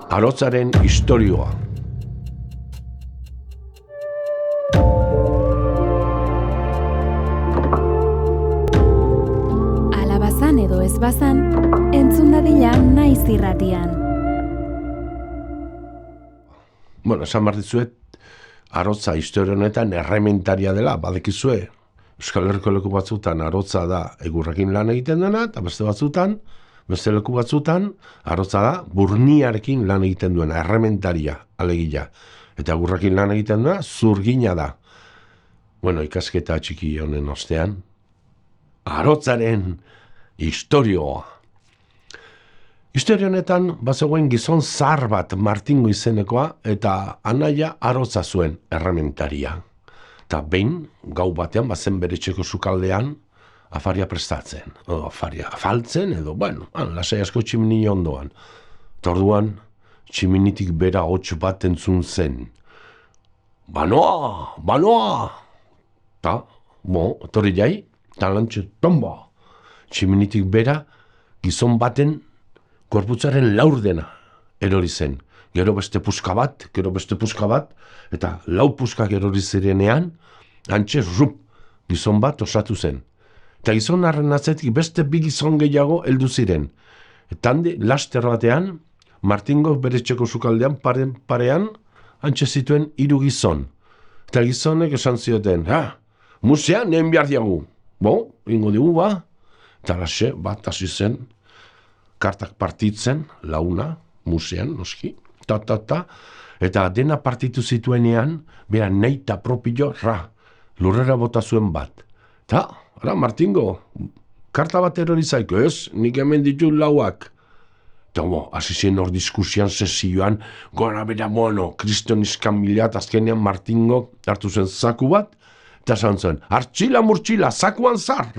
Arotzaren istorioa. Alabazan edo ez bazan, entzun dadila naiz irratian. Bueno, esan behar dizuet, arotza historia honetan errementaria dela, badekizue. Euskal Herriko leku batzutan arotza da egurrekin lan egiten dena, eta beste leku batzutan, arotza da burniarekin lan egiten duena, errementaria, alegia. Eta egurrekin lan egiten duena, zurgina da. Bueno, ikasketa txiki honen ostean, arotzaren istorioa. Historia honetan, bazegoen gizon zahar bat Martingo izenekoa, eta anaia arotza zuen errementaria. Eta behin, gau batean, bazen bere txeko sukaldean, afaria prestatzen, afaria afaltzen, edo, bueno, lasai asko tximini ondoan. Eta orduan, tximinitik bera hots bat entzun zen. Banoa! Eta, etorri jai, eta lantxe, tomba! Tximinitik bera, gizon baten gorputzaren laurdena erori zen. Gero beste puska bat, eta lau puskak erori zirenean, antxe, gizon bat osatu zen. Eta gizon harren atzetik beste bi gizon gehiago heldu ziren. Eta handi, laster batean, Martingo bere txeko sukaldean parean, antxe zituen 3 gizon. Eta gizonek esan zioten, musea nehen behar diagu. Ingo digu, ba? Eta laxe, bat hasi zen, kartak partitzen, launa, musean, noski, eta dena partitu zituenean, bera nahi eta propio, lurrera bota zuen bat. Eta, Martingo, karta bat erori zaiko, ez? Nik hemen ditu lauak. Eta, hasi zen hor diskusian, sesioan, gora bera, kriston iskan mila, eta azkenean Martingo hartu zen zaku bat, eta esan zen, hartxila murtxila, zakuan zar,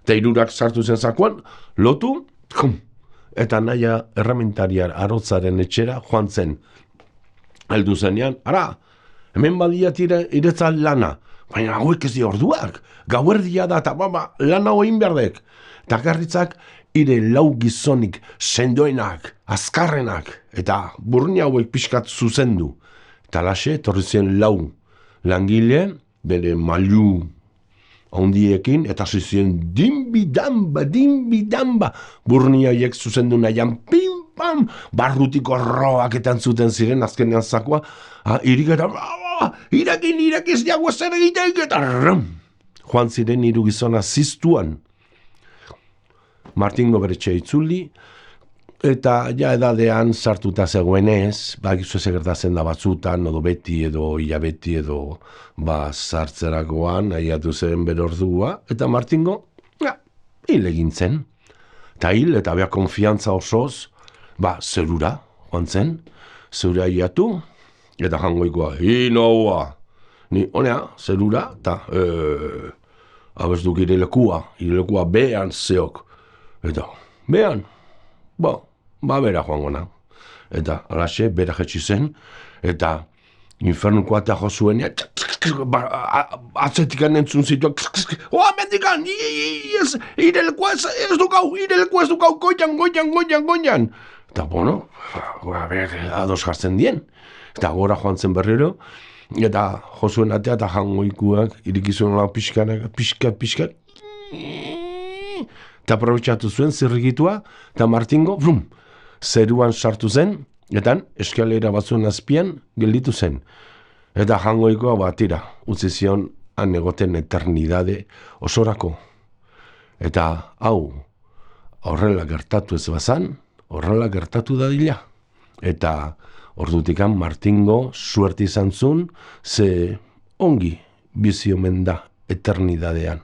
Eta 3 sartu zen zakuan, lotu, eta naia errementariar arotzaren etxera joan zen. Heldu zenean, hemen badiat iretzat lana, baina hauek ez di orduak, gauerdia da, eta lana hoin berdek. Eta garritzak, ire 4 gizonik sendoenak, azkarrenak, eta burni hauek pixkat zuzendu. Eta laxe, etorri zen 4 langile, bere mailu ondiekin, eta zizien dinbidamba, burni hauek zuzendu nahian, pim-pam, barrutiko roak etan zuten ziren, azkenean zakoa, iriketa, irakiz jago zer egiteik, eta joan ziren 3 gizona ziztuan. Martingo bere itzuli, eta ja edadean sartuta zegoenez, bakizu egertatzen da batzutan, edo beti, edo hilabeti, edo sartzerakoan, ahiatu zen bere ordua, eta Martingo, hil egin zen. Eta hil, eta bea konfiantza osoz, zerura, joan zen, zerura ahiatu, eta jangoikoa, hinoa, ni honea, zerura, eta abesduk irelekua behan zeok, eta behan, bera joango na. Eta alaxe, bera jetxi zen, eta infernuko atea jo zuenean, atzetikan entzun zituak, mendikan, irelekua ez dukau, goian. Eta, ados jartzen dien. Eta gora joan zen berriro, eta jo zuen atea eta jangoikuak, irikizuen lau pixkat, eta aprobetxatu zuen zirrigitua, eta Martingo, zeruan sartu zen, eta eskalera batzuen azpian gelditu zen. Eta jangoikoa tira, utzi zion han egoten eternidade osorako. Eta hau, horrela gertatu ez bazan, horrela gertatu dadila. Eta ordutikan Martingo suerte izan zuen, ze ongi bizi omen da eternidadean.